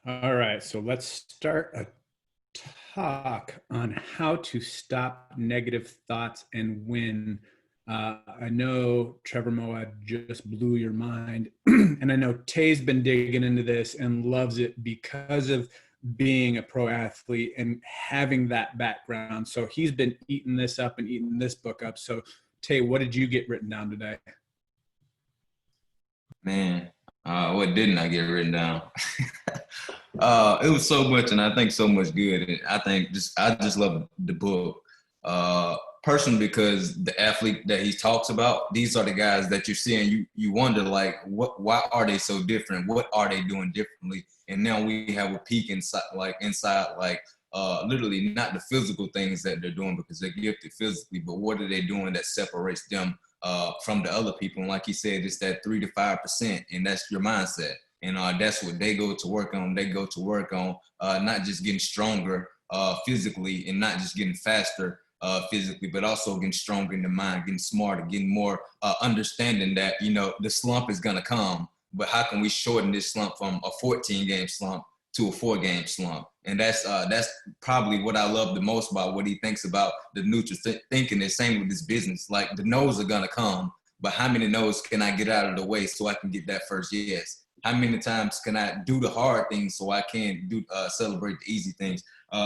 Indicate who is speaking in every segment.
Speaker 1: All right, so let's start a talk on how to stop negative thoughts and win. I know Trevor Moawad just blew your mind, and I know Tay's been digging into this and loves it because of being a pro athlete and having that background. So he's been eating this up and eating this book up. So Tay, what did you get written down today?
Speaker 2: Man, what didn't I get written down? It was so much, and I think so much good. And I just love the book. Personally, because the athlete that he talks about, these are the guys that you see, and you wonder like, why are they so different? What are they doing differently? And now we have a peek inside, literally not the physical things that they're doing because they're gifted physically, but what are they doing that separates them from the other people? And like he said, it's that 3 to 5%, and that's your mindset. And that's what they go to work on. They go to work on not just getting stronger physically and not just getting faster physically, but also getting stronger in the mind, getting smarter, getting more understanding that, the slump is going to come, but how can we shorten this slump from a 14-game slump to a 4-game slump? And that's probably what I love the most about what he thinks about the neutral thinking. The same with this business. Like the no's are going to come, but how many no's can I get out of the way so I can get that first yes? How many times can I do the hard things so I can celebrate the easy things?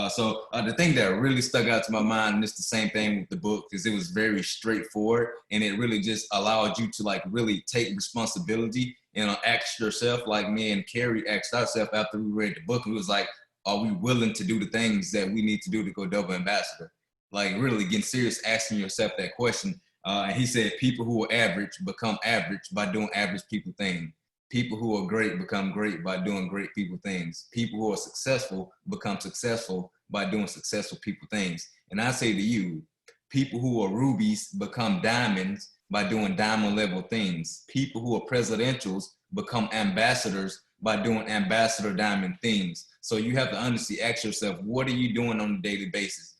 Speaker 2: So the thing that really stuck out to my mind, and it's the same thing with the book, is it was very straightforward, and it really just allowed you to like really take responsibility and ask yourself, like me and Carrie asked ourselves after we read the book. It was like, are we willing to do the things that we need to do to go double ambassador? Like really getting serious, asking yourself that question. And he said, people who are average become average by doing average people things. People who are great become great by doing great people things. People who are successful become successful by doing successful people things. And I say to you, people who are rubies become diamonds by doing diamond level things. People who are presidentials become ambassadors by doing ambassador diamond things. So you have to honestly ask yourself, what are you doing on a daily basis?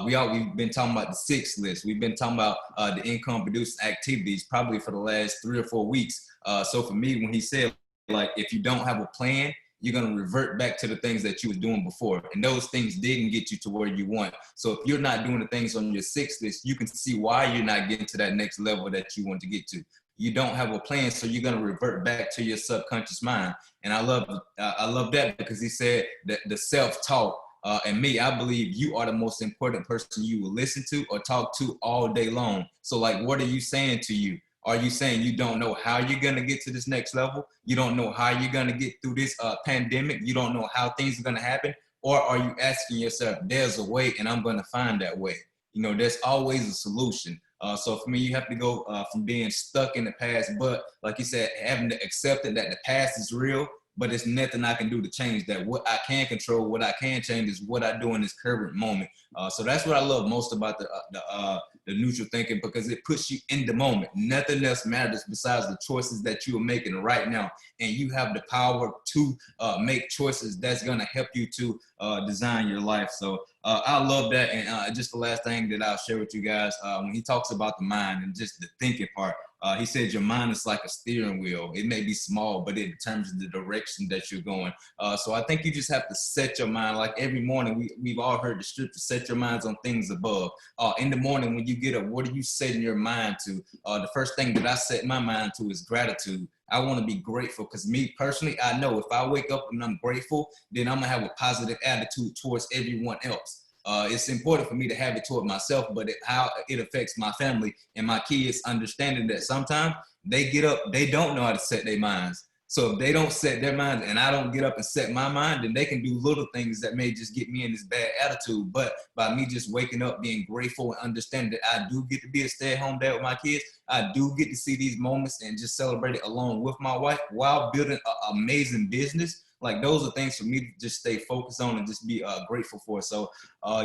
Speaker 2: We've been talking about the 6 list. We've been talking about the income producing activities probably for the last 3 or 4 weeks. So for me, when he said, like, if you don't have a plan, you're going to revert back to the things that you was doing before. And those things didn't get you to where you want. So if you're not doing the things on your 6 list, you can see why you're not getting to that next level that you want to get to. You don't have a plan, so you're going to revert back to your subconscious mind. And I love that because he said that the self-talk, and me, I believe you are the most important person you will listen to or talk to all day long. So like, what are you saying to you? Are you saying you don't know how you're going to get to this next level? You don't know how you're going to get through this pandemic? You don't know how things are going to happen? Or are you asking yourself, there's a way and I'm going to find that way? There's always a solution. So for me, you have to go from being stuck in the past, but like you said, having to accept that the past is real, but there's nothing I can do to change that. What I can control, what I can change is what I do in this current moment. So that's what I love most about the neutral thinking, because it puts you in the moment. Nothing else matters besides the choices that you are making right now. And you have the power to make choices that's going to help you to design your life. So I love that. And just the last thing that I'll share with you guys, when he talks about the mind and just the thinking part, he said your mind is like a steering wheel. It may be small, but it determines the direction that you're going. So I think you just have to set your mind. Like every morning, we've all heard the scripture, set your minds on things above. In the morning when you get up, what are you setting your mind to? The first thing that I set my mind to is gratitude. I want to be grateful because me personally, I know if I wake up and I'm grateful, then I'm going to have a positive attitude towards everyone else. It's important for me to have it toward myself, but how it affects my family and my kids, understanding that sometimes they get up, they don't know how to set their minds. So if they don't set their minds and I don't get up and set my mind, then they can do little things that may just get me in this bad attitude. But by me just waking up, being grateful and understanding that I do get to be a stay-at-home dad with my kids, I do get to see these moments and just celebrate it along with my wife while building an amazing business. Like those are things for me to just stay focused on and just be grateful for. So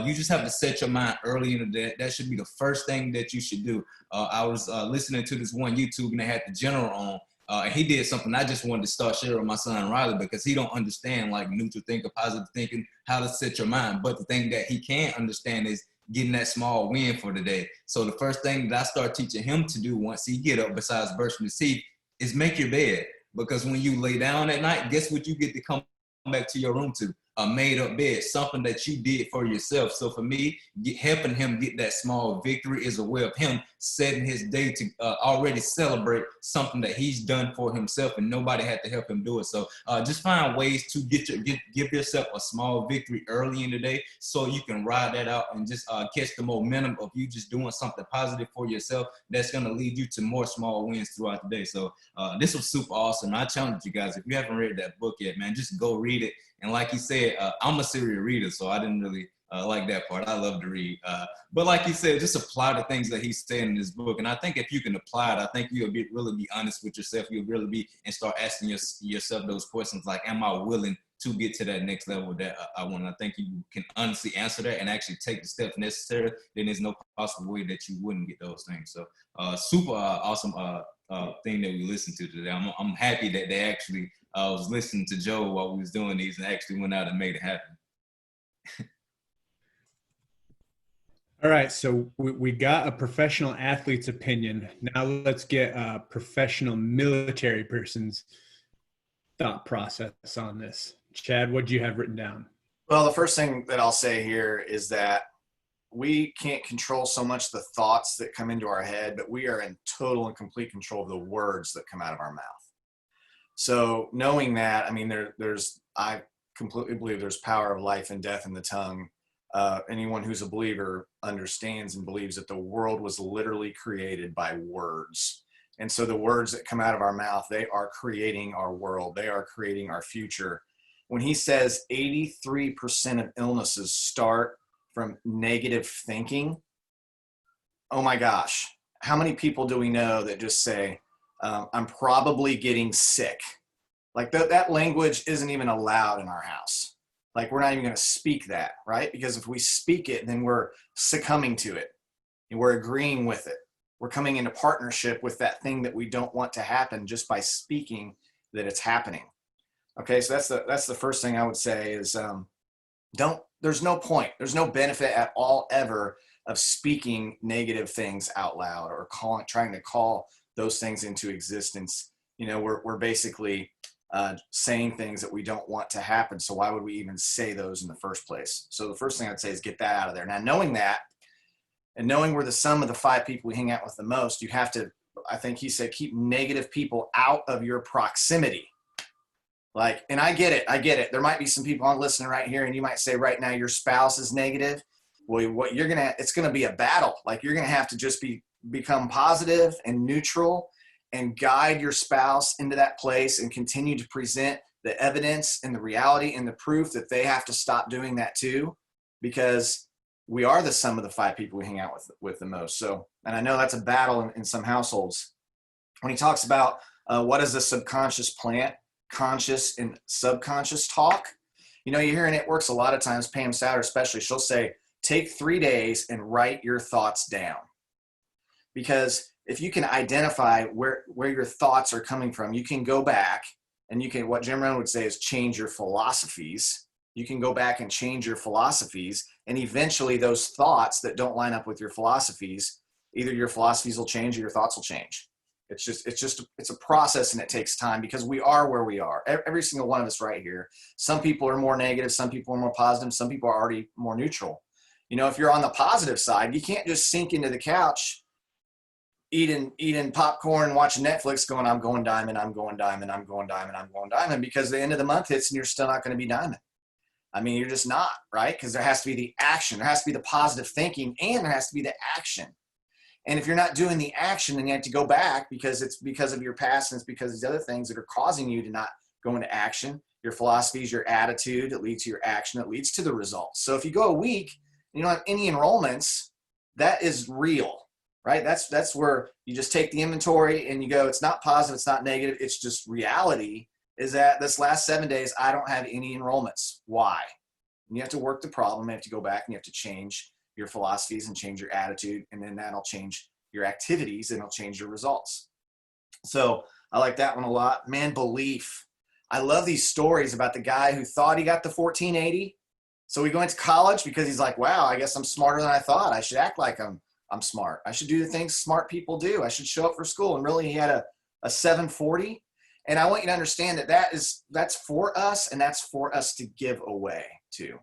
Speaker 2: you just have to set your mind early in the day. That should be the first thing that you should do. I was listening to this one YouTube and they had the general on. And he did something I just wanted to start sharing with my son Riley, because he don't understand like neutral thinking, positive thinking, how to set your mind. But the thing that he can understand is getting that small win for the day. So the first thing that I start teaching him to do once he get up, besides brushing his teeth, is make your bed. Because when you lay down at night, guess what you get to come back to your room to a made up bed, something that you did for yourself. So for me, helping him get that small victory is a way of him setting his day to already celebrate something that he's done for himself and nobody had to help him do it. So just find ways to give yourself a small victory early in the day so you can ride that out and just catch the momentum of you just doing something positive for yourself that's going to lead you to more small wins throughout the day. So this was super awesome. I challenge you guys, if you haven't read that book yet, man, just go read it. And like he said, I'm a serial reader, so I didn't really like that part. I love to read. But like he said, just apply the things that he's saying in his book. And I think if you can apply it, I think you'll really be honest with yourself. You'll really be and start asking yourself those questions like, am I willing to get to that next level that I want? I think you can honestly answer that and actually take the steps necessary. Then there's no possible way that you wouldn't get those things. So super awesome thing that we listened to today. I'm happy that they actually was listening to Joe while we was doing these and actually went out and made it happen.
Speaker 1: All right, so we got a professional athlete's opinion. Now let's get a professional military person's thought process on this. Chad, what do you have written down?
Speaker 3: Well, the first thing that I'll say here is that we can't control so much the thoughts that come into our head, but we are in total and complete control of the words that come out of our mouth. So knowing that, I mean, I completely believe there's power of life and death in the tongue. Anyone who's a believer understands and believes that the world was literally created by words. And so the words that come out of our mouth, they are creating our world. They are creating our future. When he says 83% of illnesses start from negative thinking, oh my gosh, how many people do we know that just say, I'm probably getting sick? Like that language isn't even allowed in our house. Like we're not even going to speak that, right? Because if we speak it, then we're succumbing to it and we're agreeing with it. We're coming into partnership with that thing that we don't want to happen just by speaking that it's happening. Okay, so that's the first thing I would say is there's no point, there's no benefit at all ever of speaking negative things out loud or trying to call those things into existence. You know, we're basically saying things that we don't want to happen. So why would we even say those in the first place? So the first thing I'd say is get that out of there. Now, knowing that and knowing we're the sum of the 5 people we hang out with the most, you have to, I think he said, keep negative people out of your proximity. Like, and I get it. There might be some people on listening right here and you might say right now your spouse is negative. Well, what it's going to be a battle. Like you're going to have to just become positive and neutral and guide your spouse into that place and continue to present the evidence and the reality and the proof that they have to stop doing that too, because we are the sum of the 5 people we hang out with the most. So, and I know that's a battle in some households. When he talks about what is the subconscious plant, conscious and subconscious talk, you know, you hear in It Works a lot of times, Pam Souter especially, she'll say, take 3 days and write your thoughts down. Because if you can identify where your thoughts are coming from, you can go back and you can, what Jim Rohn would say is change your philosophies. You can go back and change your philosophies, and eventually those thoughts that don't line up with your philosophies, either your philosophies will change or your thoughts will change. It's a process, and it takes time because we are where we are. Every single one of us right here. Some people are more negative. Some people are more positive. Some people are already more neutral. You know, if you're on the positive side, you can't just sink into the couch eating popcorn, watching Netflix going, I'm going diamond, I'm going diamond, I'm going diamond, I'm going diamond, because the end of the month hits and you're still not going to be diamond. I mean, you're just not, right? Because there has to be the action. There has to be the positive thinking, and there has to be the action. And if you're not doing the action, then you have to go back because it's because of your past and it's because of these other things that are causing you to not go into action. Your philosophies, your attitude, it leads to your action, it leads to the results. So if you go a week and you don't have any enrollments, that is real. Right? That's where you just take the inventory and you go, it's not positive, it's not negative, it's just reality is that this last 7 days, I don't have any enrollments. Why? And you have to work the problem. You have to go back and you have to change your philosophies and change your attitude. And then that'll change your activities and it'll change your results. So I like that one a lot. Man, belief. I love these stories about the guy who thought he got the 1480. So he went to college because he's like, wow, I guess I'm smarter than I thought. I should act like I'm smart. I should do the things smart people do. I should show up for school. And really he had a 740. And I want you to understand that that's for us, and that's for us to give away too.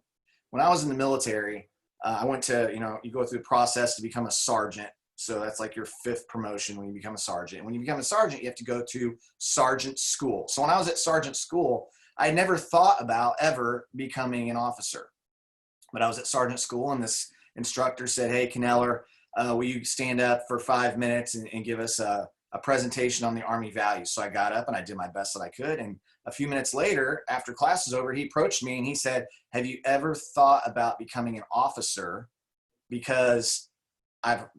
Speaker 3: When I was in the military, I went to, you go through the process to become a sergeant. So that's like your 5th promotion when you become a sergeant. And when you become a sergeant, you have to go to sergeant school. So when I was at sergeant school, I never thought about ever becoming an officer. But I was at sergeant school, and this instructor said, "Hey, Kneller, will you stand up for 5 minutes and give us a presentation on the Army values?" So I got up and I did my best that I could. And a few minutes later, after class was over, he approached me and he said, "Have you ever thought about becoming an officer? Because I've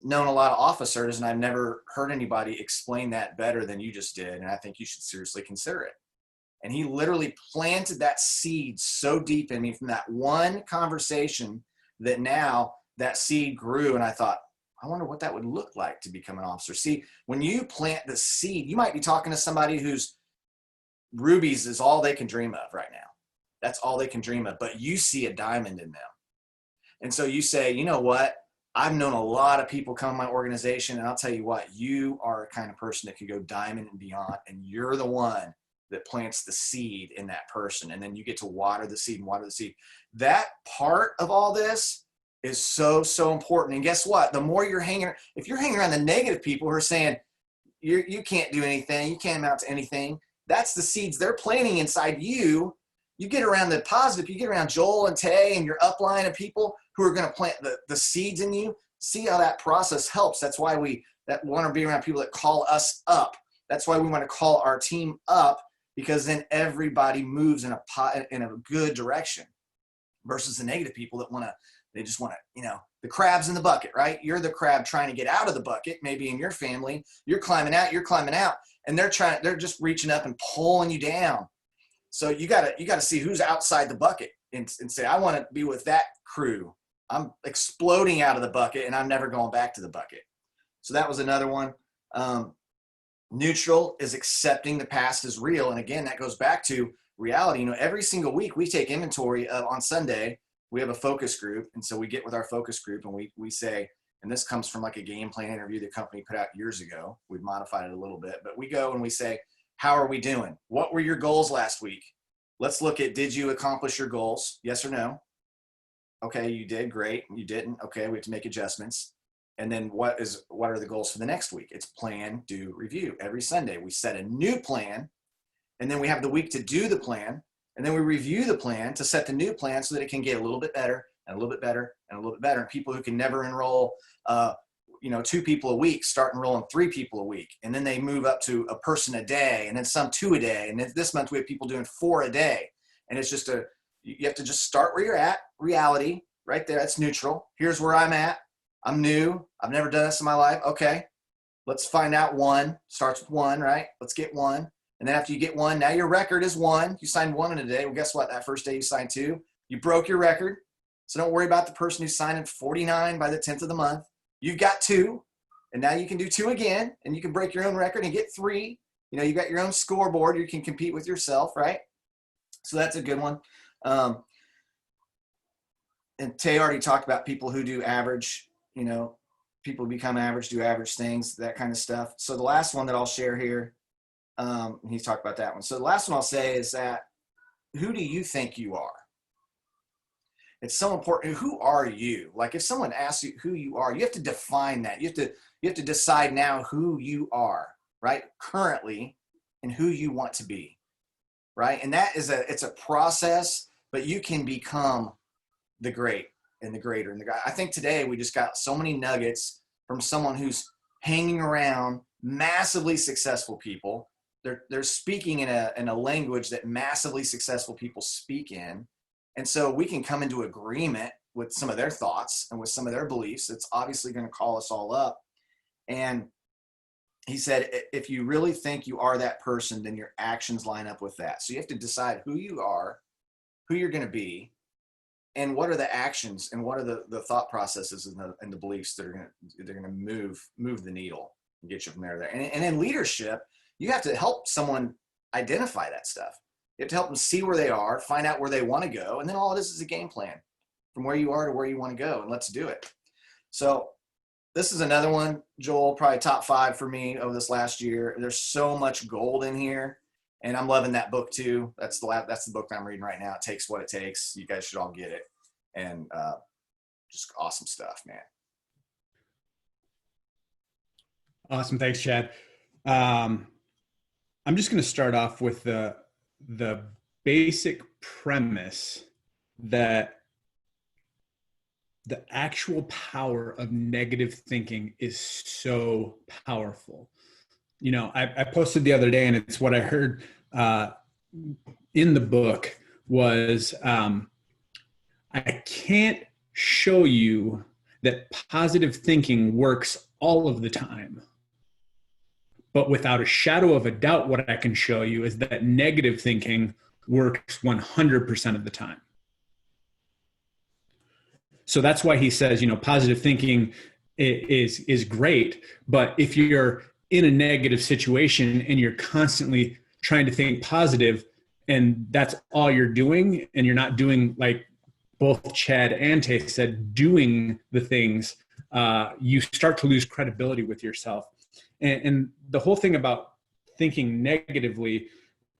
Speaker 3: known a lot of officers and I've never heard anybody explain that better than you just did. And I think you should seriously consider it." And he literally planted that seed so deep in me from that one conversation that now that seed grew. And I thought, I wonder what that would look like to become an officer. See, when you plant the seed, you might be talking to somebody whose rubies is all they can dream of right now. That's all they can dream of, but you see a diamond in them. And so you say, you know what? I've known a lot of people come to my organization, and I'll tell you what, you are a kind of person that could go diamond and beyond, and you're the one that plants the seed in that person. And then you get to water the seed and water the seed. That part of all this is so, so important. And guess what? The more you're if you're hanging around the negative people who are saying, you can't do anything, you can't amount to anything, that's the seeds they're planting inside you. You get around the positive, you get around Joel and Tay and your upline of people who are going to plant the seeds in you. See how that process helps. That's why we want to be around people that call us up. That's why we want to call our team up, because then everybody moves in a good direction, versus the negative people that they just want to, the crab's in the bucket, right? You're the crab trying to get out of the bucket. Maybe in your family, you're climbing out, and they're just reaching up and pulling you down. So you gotta see who's outside the bucket and say, I want to be with that crew. I'm exploding out of the bucket and I'm never going back to the bucket. So that was another one. Neutral is accepting the past is real. And again, that goes back to reality. Every single week we take inventory of, on Sunday, we have a focus group. And so we get with our focus group and we say, and this comes from like a game plan interview the company put out years ago. We've modified it a little bit, but we go and we say, how are we doing? What were your goals last week? Let's look at, did you accomplish your goals? Yes or no? Okay, you did, great. You didn't, okay, we have to make adjustments. And then what are the goals for the next week? It's plan, do, review. Every Sunday we set a new plan, and then we have the week to do the plan, and then we review the plan to set the new plan so that it can get a little bit better and a little bit better and a little bit better. And people who can never enroll 2 people a week start enrolling 3 people a week, and then they move up to a person a day, and then some 2 a day, and then this month we have people doing 4 a day. And it's just you have to just start where you're at. Reality right there, that's neutral. Here's where I'm at. I'm new. I've never done this in my life. Okay, let's find out 1. Starts with 1, right? Let's get 1. And then after you get 1, now your record is 1. You signed 1 in a day. Well, guess what? That first day you signed 2. You broke your record. So don't worry about the person who's signing 49 by the 10th of the month. You've got 2, and now you can do 2 again, and you can break your own record and get 3. You got your own scoreboard. You can compete with yourself, right? So that's a good one. And Tay already talked about people who do average, people become average, do average things, that kind of stuff. So the last one that I'll share here, he's talked about that one. So the last one I'll say is that, who do you think you are? It's so important. Who are you? Like if someone asks you who you are, you have to define that. You have to decide now who you are, right? Currently, and who you want to be, right? And that is it's a process, but you can become the great and the greater and the guy. I think today we just got so many nuggets from someone who's hanging around massively successful people. They're speaking in a language that massively successful people speak in. And so we can come into agreement with some of their thoughts and with some of their beliefs. It's obviously going to call us all up. And he said, if you really think you are that person, then your actions line up with that. So you have to decide who you are, who you're going to be, and what are the actions and what are the thought processes and the beliefs that are going to move the needle and get you from there to there. And in leadership, you have to help someone identify that stuff. You have to help them see where they are, find out where they want to go, and then all it is a game plan from where you are to where you want to go, and let's do it. So This is another one, Joel, probably top 5 for me over this last year. There's so much gold in here, and I'm loving that book too. That's the book that I'm reading right now. It Takes What It Takes. You guys should all get it. And just awesome stuff, man.
Speaker 1: Awesome. Thanks, Chad. I'm just going to start off with the basic premise that the actual power of negative thinking is so powerful. You know, I posted the other day, and it's what I heard in the book was, I can't show you that positive thinking works all of the time. But without a shadow of a doubt, what I can show you is that negative thinking works 100% of the time. So that's why he says, you know, positive thinking is great. But if you're in a negative situation and you're constantly trying to think positive, and that's all you're doing, and you're not doing, like both Chad and Tay said, doing the things, you start to lose credibility with yourself. And the whole thing about thinking negatively,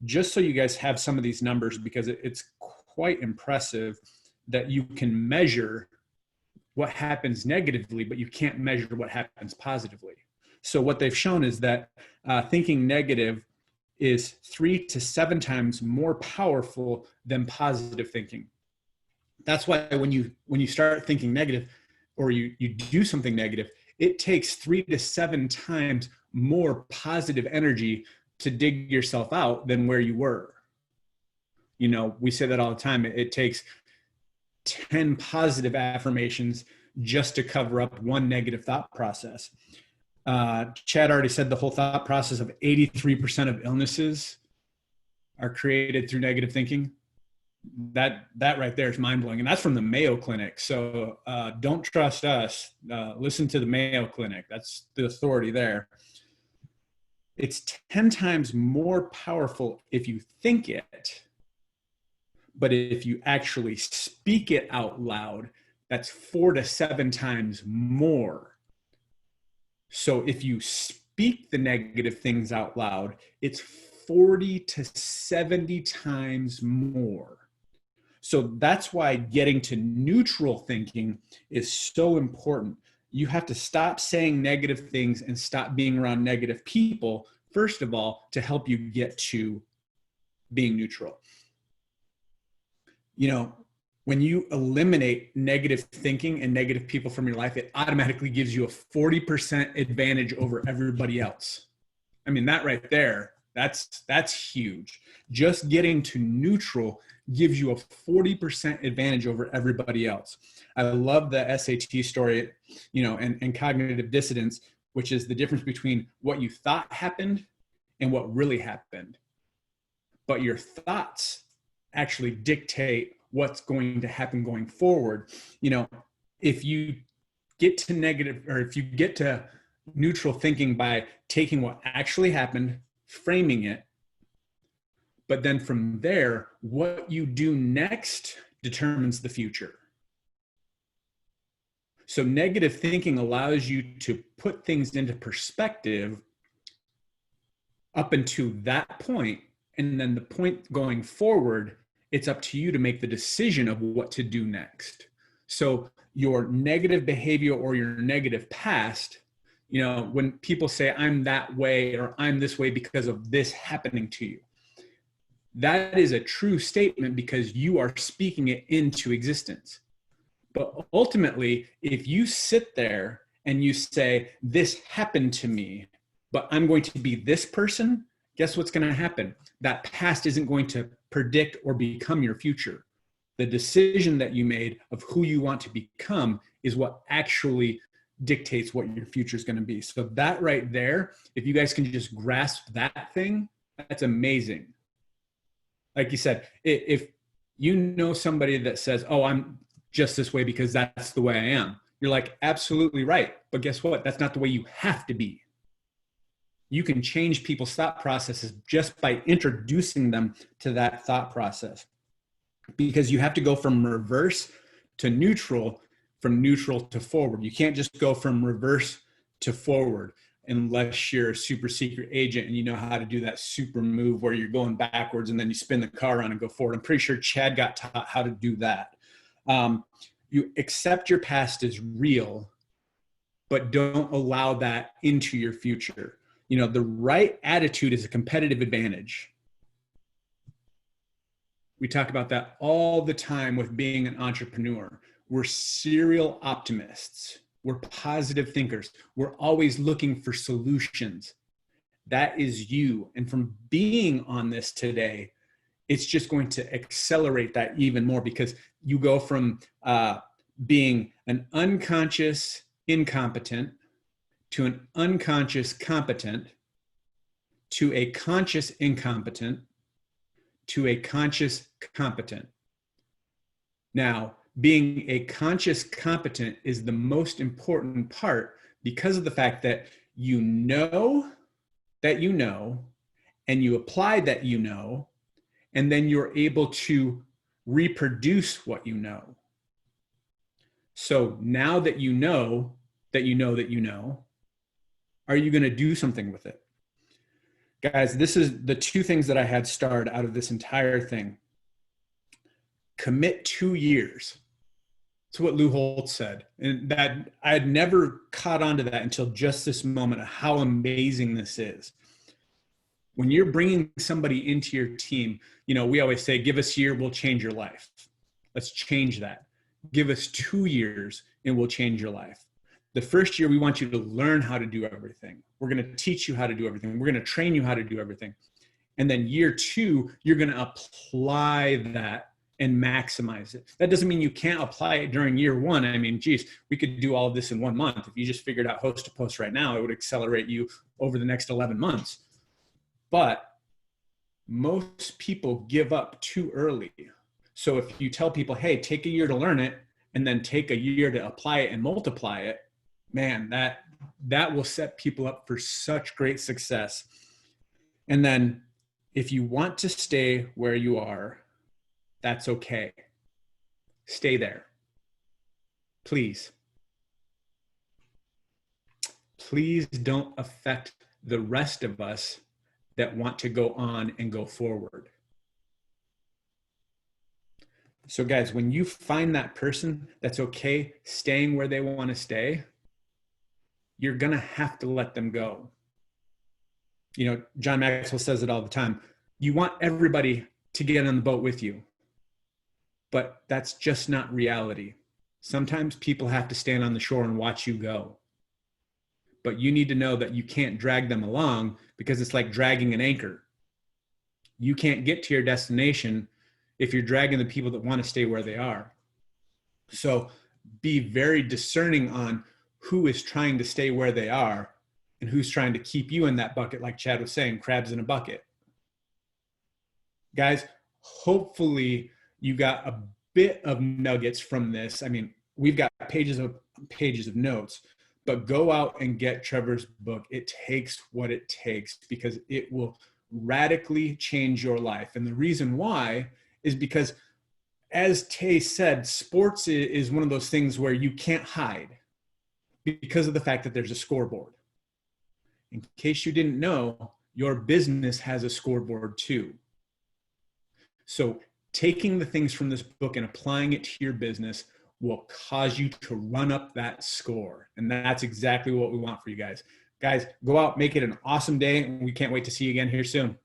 Speaker 1: just so you guys have some of these numbers, because it's quite impressive that you can measure what happens negatively, but you can't measure what happens positively. So what they've shown is that thinking negative is 3 to 7 times more powerful than positive thinking. That's why when you start thinking negative, or you do something negative, it takes 3 to 7 times more positive energy to dig yourself out than where you were. You know, we say that all the time. It takes 10 positive affirmations just to cover up one negative thought process. Chad already said the whole thought process of 83% of illnesses are created through negative thinking. That right there is mind-blowing, and that's from the Mayo Clinic. So don't trust us. Listen to the Mayo Clinic. That's the authority there. It's 10 times more powerful if you think it, but if you actually speak it out loud, that's 4 to 7 times more. So if you speak the negative things out loud, it's 40 to 70 times more. So that's why getting to neutral thinking is so important. You have to stop saying negative things and stop being around negative people, first of all, to help you get to being neutral. You know, when you eliminate negative thinking and negative people from your life, it automatically gives you a 40% advantage over everybody else. I mean, that right there, that's huge. Just getting to neutral gives you a 40% advantage over everybody else. I love the SAT story, you know, and cognitive dissonance, which is the difference between what you thought happened and what really happened. But your thoughts actually dictate what's going to happen going forward. You know, if you get to negative, or if you get to neutral thinking by taking what actually happened, framing it, but then from there, what you do next determines the future. So negative thinking allows you to put things into perspective up until that point, and then the point going forward, it's up to you to make the decision of what to do next. So your negative behavior or your negative past, you know, when people say I'm that way or I'm this way because of this happening to you, that is a true statement because you are speaking it into existence. But ultimately, if you sit there and you say, this happened to me, but I'm going to be this person, guess what's going to happen? That past isn't going to predict or become your future. The decision that you made of who you want to become is what actually dictates what your future is going to be. So that right there, if you guys can just grasp that thing, that's amazing. Like you said, if you know somebody that says, oh, I'm just this way because that's the way I am, you're like, absolutely right. But guess what? That's not the way you have to be. You can change people's thought processes just by introducing them to that thought process, because you have to go from reverse to neutral from neutral to forward. You can't just go from reverse to forward unless you're a super secret agent and you know how to do that super move where you're going backwards and then you spin the car around and go forward. I'm pretty sure Chad got taught how to do that. You accept your past as real, but don't allow that into your future. You know, the right attitude is a competitive advantage. We talk about that all the time with being an entrepreneur. We're serial optimists. We're positive thinkers. We're always looking for solutions. That is you. And from being on this today, it's just going to accelerate that even more, because you go from being an unconscious incompetent to an unconscious competent to a conscious incompetent to a conscious competent. Now, being a conscious competent is the most important part, because of the fact that you know, and you apply that you know, and then you're able to reproduce what you know. So now that you know that you know that you know, are you going to do something with it? Guys, this is the two things that I had starred out of this entire thing. Commit 2 years. That's what Lou Holtz said. And that I had never caught on to that until just this moment of how amazing this is. When you're bringing somebody into your team, you know, we always say, give us a year, we'll change your life. Let's change that. Give us 2 years and we'll change your life. The first year, we want you to learn how to do everything. We're going to teach you how to do everything. We're going to train you how to do everything. And then year 2, you're going to apply that and maximize it. That doesn't mean you can't apply it during year 1. I mean, geez, we could do all of this in 1 month. If you just figured out host to post right now, it would accelerate you over the next 11 months. But most people give up too early. So if you tell people, hey, take a year to learn it and then take a year to apply it and multiply it, man, that will set people up for such great success. And then if you want to stay where you are, that's okay. Stay there. Please. Please don't affect the rest of us that want to go on and go forward. So guys, when you find that person that's okay staying where they want to stay, you're going to have to let them go. You know, John Maxwell says it all the time. You want everybody to get on the boat with you, but that's just not reality. Sometimes people have to stand on the shore and watch you go. But you need to know that you can't drag them along, because it's like dragging an anchor. You can't get to your destination if you're dragging the people that want to stay where they are. So be very discerning on who is trying to stay where they are and who's trying to keep you in that bucket, like Chad was saying, crabs in a bucket. Guys, hopefully you got a bit of nuggets from this. I mean, we've got pages of notes, but go out and get Trevor's book. It takes what it takes, because it will radically change your life. And the reason why is because, as Tay said, sports is one of those things where you can't hide because of the fact that there's a scoreboard. In case you didn't know, your business has a scoreboard too. So taking the things from this book and applying it to your business will cause you to run up that score. And that's exactly what we want for you guys. Guys, go out, make it an awesome day. And we can't wait to see you again here soon.